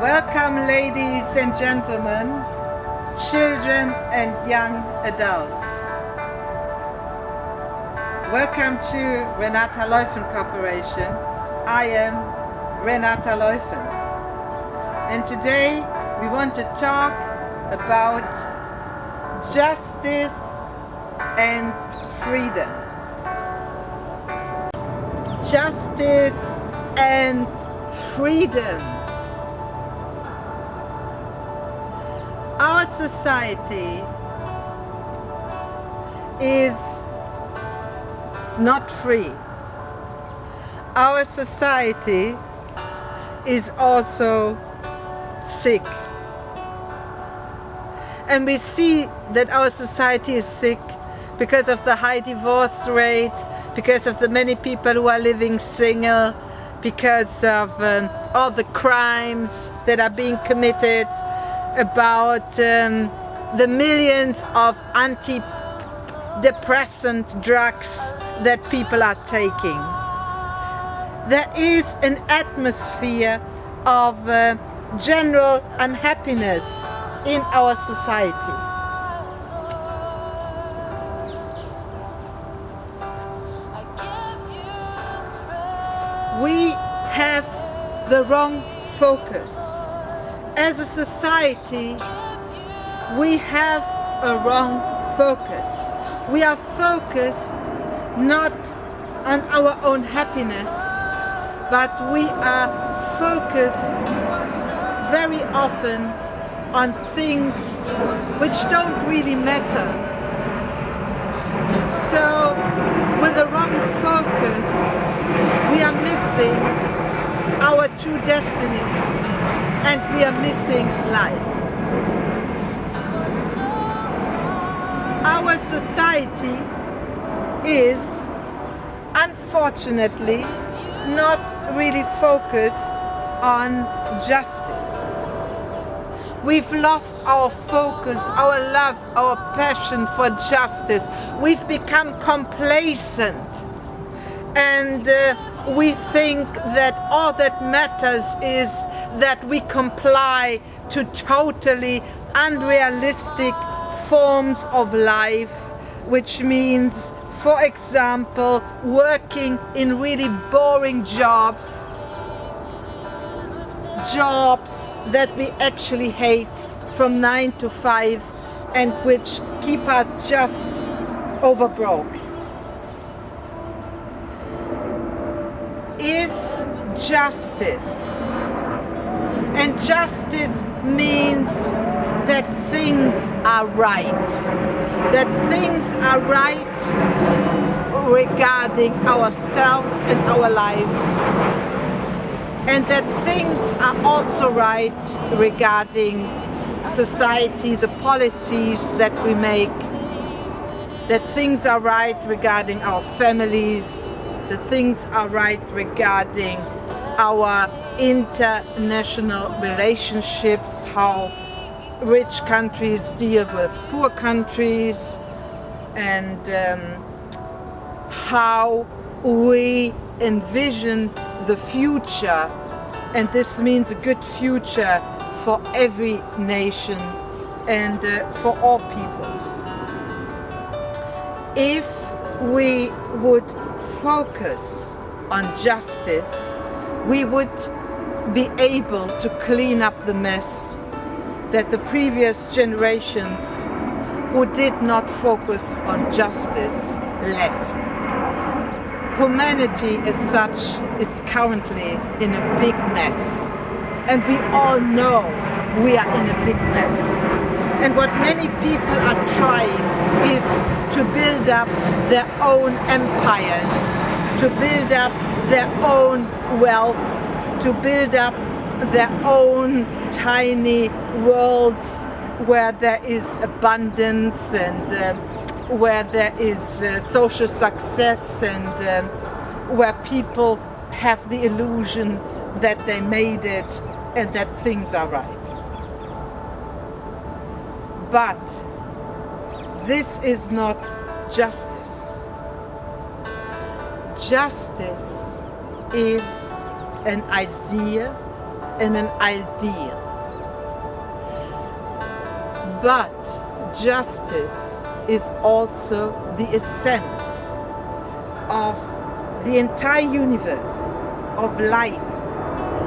Welcome, ladies and gentlemen, children and young adults. Welcome to Renata Leufen Corporation. I am Renata Leufen. And today we want to talk about justice and freedom. Justice and freedom. Our society is not free. Our society is also sick. And we see that our society is sick because of the high divorce rate, because of the many people who are living single, because of all the crimes that are being committed, about the millions of antidepressant drugs that people are taking. There is an atmosphere of general unhappiness in our society. We have the wrong focus. As a society, we have a wrong focus. We are focused not on our own happiness, but we are focused very often on things which don't really matter. So, with the wrong focus, we are missing our true destinies. And we are missing life. Our society is, unfortunately, not really focused on justice. We've lost our focus, our love, our passion for justice. We've become complacent. And we think that all that matters is that we comply to totally unrealistic forms of life, which means, for example, working in really boring jobs that we actually hate from 9 to 5 and which keep us just over broke. If justice, and justice means that things are right, that things are right regarding ourselves and our lives, and that things are also right regarding society, the policies that we make, that things are right regarding our families, the things are right regarding our international relationships, how rich countries deal with poor countries, and how we envision the future, and this means a good future for every nation and for all peoples. If we would focus on justice, we would be able to clean up the mess that the previous generations who did not focus on justice left. Humanity as such is currently in a big mess, and we all know we are in a big mess. And what many people are trying is to build up their own empires, to build up their own wealth, to build up their own tiny worlds where there is abundance and where there is social success and where people have the illusion that they made it and that things are right. But this is not justice. Justice is an idea and an ideal. But justice is also the essence of the entire universe of life,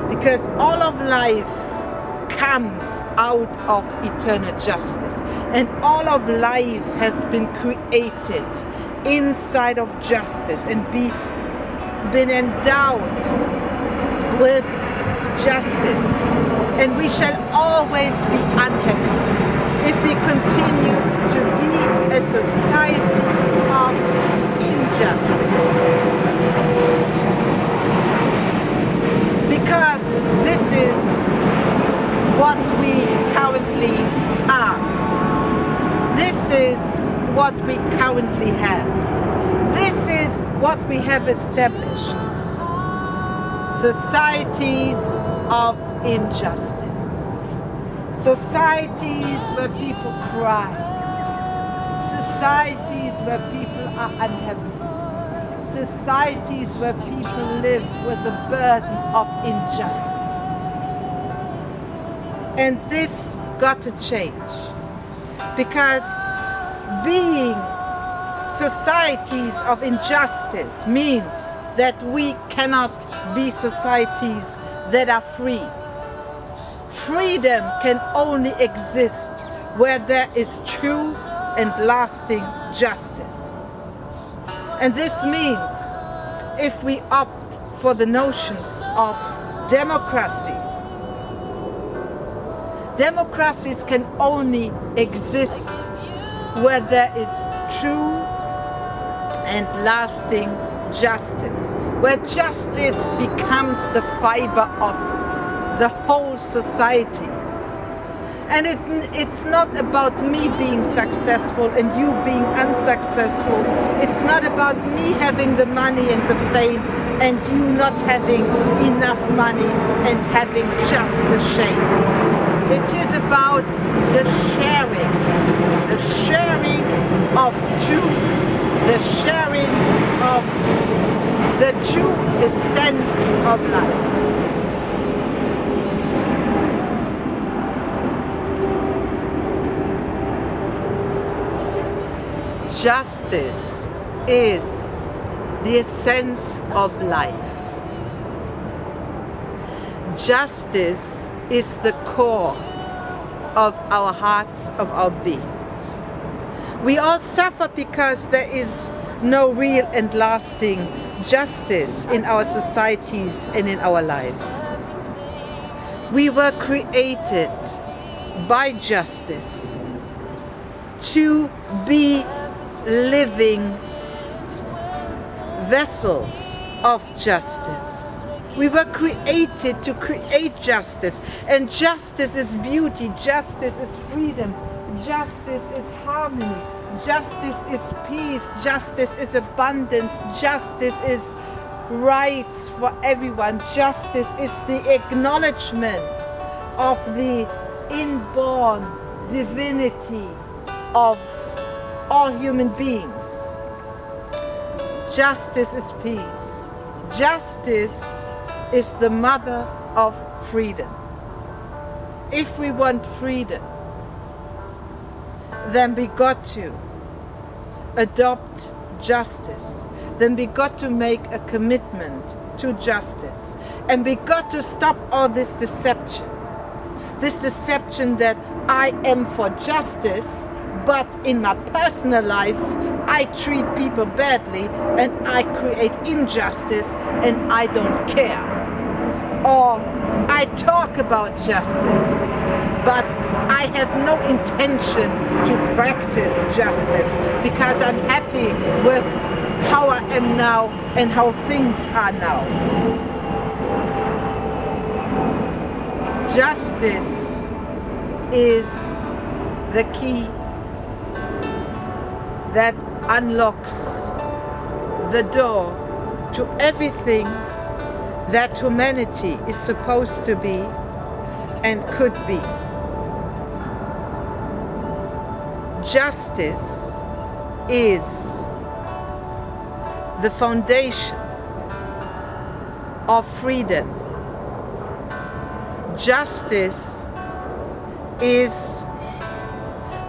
because all of life comes out of eternal justice, and all of life has been created inside of justice and been endowed with justice. And we shall always be unhappy if we continue to be a society of injustice. Because this is what we currently are. This is what we currently have. This is what we have established. Societies of injustice. Societies where people cry. Societies where people are unhappy. Societies where people live with the burden of injustice. And this got to change, because being societies of injustice means that we cannot be societies that are free. Freedom can only exist where there is true and lasting justice. And this means if we opt for the notion of democracies, democracies can only exist where there is true and lasting justice, where justice becomes the fiber of the whole society. And it's not about me being successful and you being unsuccessful. It's not about me having the money and the fame and you not having enough money and having just the shame. It is about the sharing of truth, the sharing of the true essence of life. Justice is the essence of life. Justice is the core of our hearts, of our being. We all suffer because there is no real and lasting justice in our societies and in our lives. We were created by justice to be living vessels of justice. We were created to create justice, and justice is beauty, justice is freedom, justice is harmony, justice is peace, justice is abundance, justice is rights for everyone, justice is the acknowledgement of the inborn divinity of all human beings. Justice is peace. Justice is the mother of freedom. If we want freedom, then we got to adopt justice. Then we got to make a commitment to justice. And we got to stop all this deception. This deception that I am for justice, but in my personal life, I treat people badly and I create injustice and I don't care. Or I talk about justice, but I have no intention to practice justice because I'm happy with how I am now and how things are now. Justice is the key that unlocks the door to everything that humanity is supposed to be and could be. Justice is the foundation of freedom. justice is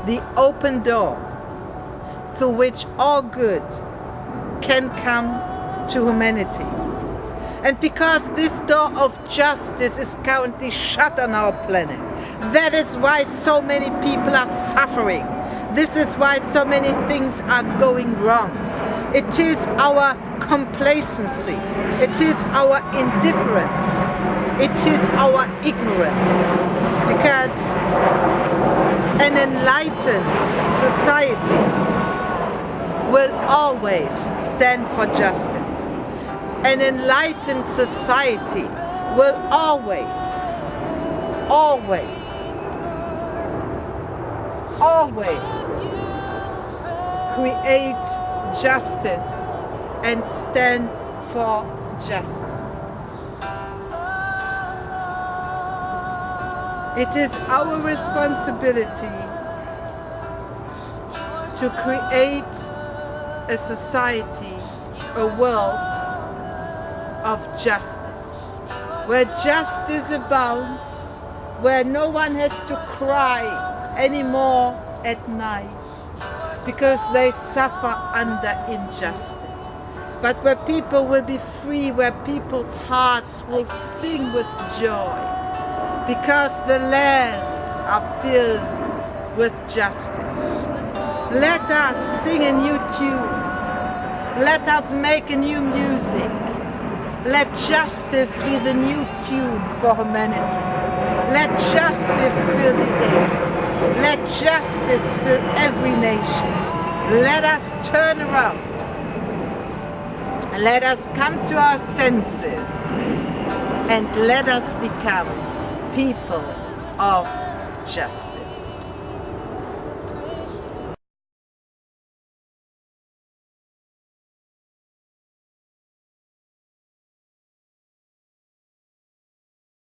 the open door through which all good can come to humanity. And because this door of justice is currently shut on our planet, that is why so many people are suffering. This is why so many things are going wrong. It is our complacency. It is our indifference. It is our ignorance. Because an enlightened society will always stand for justice. An enlightened society will always create justice and stand for justice. It is our responsibility to create a society, a world of justice, where justice abounds, where no one has to cry anymore at night because they suffer under injustice, but where people will be free, where people's hearts will sing with joy because the lands are filled with justice. Let us sing a new tune. Let us make a new music. Let justice be the new tune for humanity. Let justice fill the air. Let justice fill every nation. Let us turn around. Let us come to our senses and let us become people of justice.